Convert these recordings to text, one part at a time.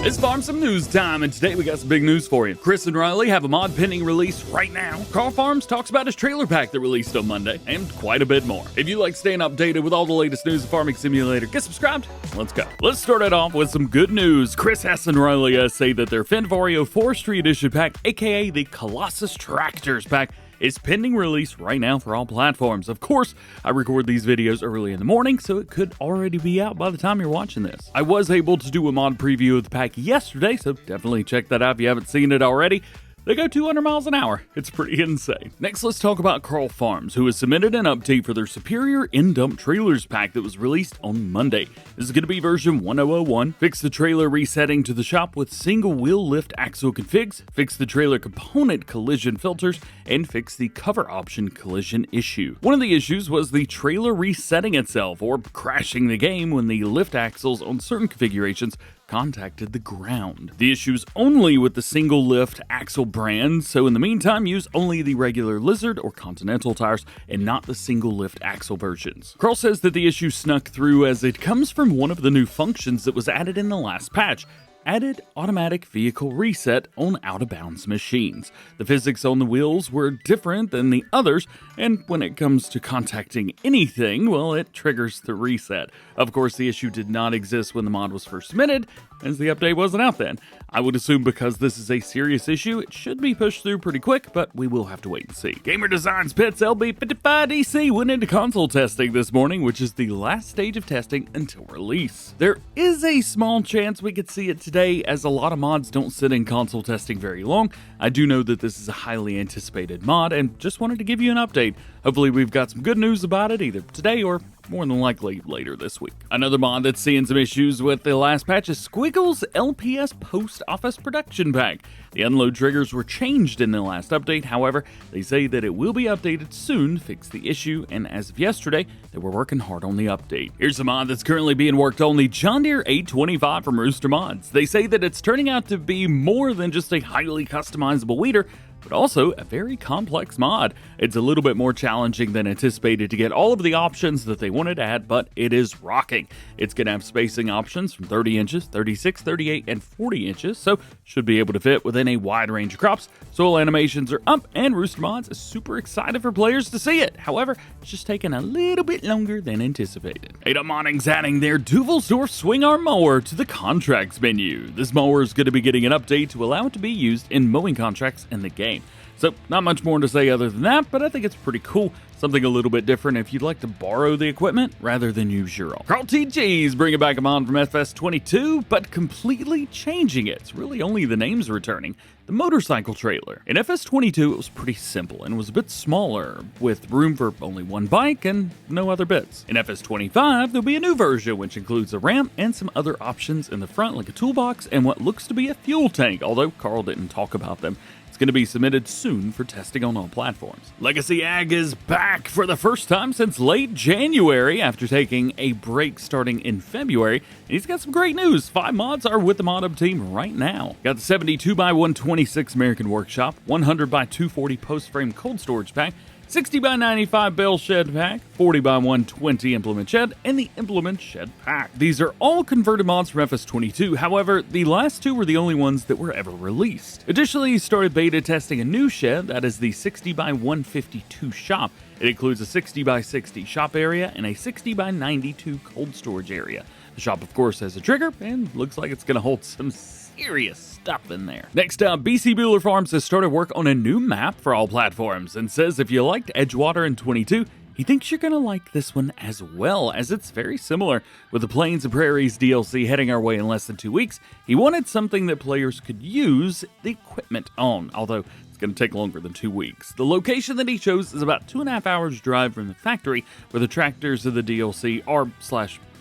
It's Farm Some News time, and today we got some big news for you. Chris and Riley have a mod pending release right now. Carl Farms talks about his trailer pack that released on Monday, and quite a bit more. If you like staying updated with all the latest news of Farming Simulator, get subscribed. Let's go. Let's start it off with some good news. Chris Hess and Riley say that their Fenvario Forestry Edition pack, aka the Colossus Tractors pack, is pending release right now for all platforms. Of course, I record these videos early in the morning, so it could already be out by the time you're watching this. I was able to do a mod preview of the pack yesterday, so definitely check that out if you haven't seen it already. They go 200 miles an hour. It's pretty insane. Next, let's talk about Carl Farms, who has submitted an update for their Superior In-Dump Trailers pack that was released on Monday. This is going to be version 1001. Fix the trailer resetting to the shop with single wheel lift axle configs, fix the trailer component collision filters, and fix the cover option collision issue. One of the issues was the trailer resetting itself, or crashing the game when the lift axles on certain configurations contacted the ground. The issue's only with the single lift axle brand, so in the meantime use only the regular Lizard or Continental tires and not the single lift axle versions. Carl says that the issue snuck through as it comes from one of the new functions that was added in the last patch. Added automatic vehicle reset on out-of-bounds machines. The physics on the wheels were different than the others, and when it comes to contacting anything, well, it triggers the reset. Of course, the issue did not exist when the mod was first submitted, as the update wasn't out then. I would assume because this is a serious issue, it should be pushed through pretty quick, but we will have to wait and see. Gamer Designs Pits LB55DC went into console testing this morning, which is the last stage of testing until release. There is a small chance we could see it today, as a lot of mods don't sit in console testing very long. I do know that this is a highly anticipated mod, and just wanted to give you an update. Hopefully we've got some good news about it either today or more than likely later this week. Another mod that's seeing some issues with the last patch is Squiggle's LPS Post Office Production Pack. The unload triggers were changed in the last update, however, they say that it will be updated soon to fix the issue, and as of yesterday, they were working hard on the update. Here's a mod that's currently being worked on, the John Deere 825 from Rooster Mods. They say that it's turning out to be more than just a highly customizable weeder, but also a very complex mod. It's a little bit more challenging than anticipated to get all of the options that they wanted to add, but it is rocking. It's going to have spacing options from 30 inches, 36, 38, and 40 inches, so should be able to fit within a wide range of crops. Soil animations are up, and Rooster Mods is super excited for players to see it. However, it's just taking a little bit longer than anticipated. ADA Modding's adding their Duevelsdorf swing arm mower to the contracts menu. This mower is going to be getting an update to allow it to be used in mowing contracts in the game. So, not much more to say other than that, but I think it's pretty cool. Something a little bit different if you'd like to borrow the equipment rather than use your own. Carl TG's bringing back a mod from FS22, but completely changing it. It's really only the names returning. The motorcycle trailer. In FS22, it was pretty simple and was a bit smaller, with room for only one bike and no other bits. In FS25, there'll be a new version, which includes a ramp and some other options in the front, like a toolbox and what looks to be a fuel tank, although Carl didn't talk about them. It's going to be submitted soon for testing on all platforms. Legacy Ag is back for the first time since late January after taking a break starting in February. And he's got some great news. 5 mods are with the mod-up team right now. Got the 72x126 American Workshop, 100x240 post-frame cold storage pack, 60x95 bale shed pack, 40x120 implement shed, and the implement shed pack. These are all converted mods from FS22, however, the last 2 were the only ones that were ever released. Additionally, he started beta testing a new shed, that is the 60x152 shop. It includes a 60x60 shop area and a 60x92 cold storage area. The shop, of course, has a trigger, and looks like it's going to hold some serious stuff in there. Next up, Bcbuhler Farms has started work on a new map for all platforms and says if you liked Edgewater in 22, he thinks you're going to like this one as well, as it's very similar. With the Plains and Prairies DLC heading our way in less than 2 weeks, he wanted something that players could use the equipment on, although it's going to take longer than 2 weeks. The location that he chose is about 2.5 hours drive from the factory where the tractors of the DLC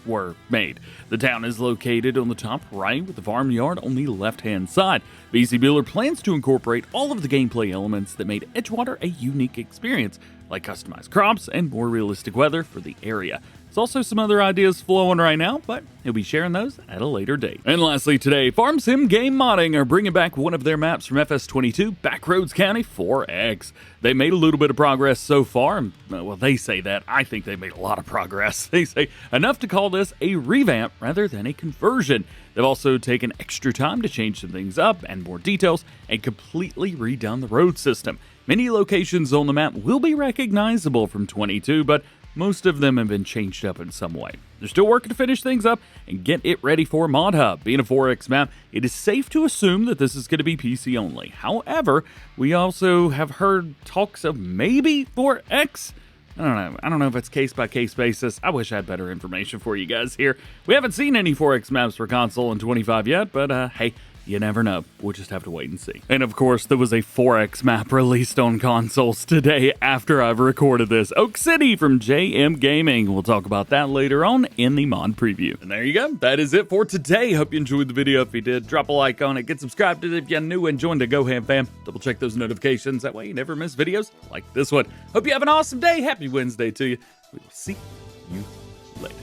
were made. The town is located on the top right with the farmyard on the left-hand side. Bcbuhler plans to incorporate all of the gameplay elements that made Edgewater a unique experience, like customized crops and more realistic weather for the area. There's also some other ideas flowing right now, but he'll be sharing those at a later date. And lastly today, Farm Sim Game Modding are bringing back one of their maps from FS22, Backroads County 4X. They made a little bit of progress so far, and well, they say that. I think they made a lot of progress. They say enough to call this a revamp rather than a conversion. They've also taken extra time to change some things up and more details and completely redone the road system. Many locations on the map will be recognizable from 22, but most of them have been changed up in some way. They're still working to finish things up and get it ready for Mod Hub. Being a 4X map, it is safe to assume that this is going to be PC only. However, we also have heard talks of maybe 4X. I don't know if it's case-by-case basis. I wish I had better information for you guys here. We haven't seen any 4X maps for console in 25 yet, but hey, you never know. We'll just have to wait and see. And of course, there was a 4X map released on consoles today after I've recorded this. Oak City from JM Gaming. We'll talk about that later on in the mod preview. And there you go. That is it for today. Hope you enjoyed the video. If you did, drop a like on it. Get subscribed if you're new and join the DjGoHam fam. Double check those notifications. That way you never miss videos like this one. Hope you have an awesome day. Happy Wednesday to you. We will see you later.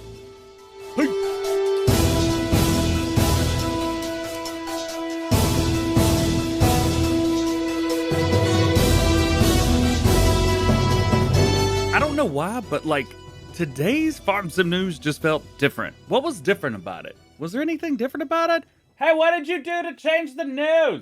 Peace. I don't know why, but like today's Farm Sim news just felt different. What was different about it? Was there anything different about it? Hey, what did you do to change the news?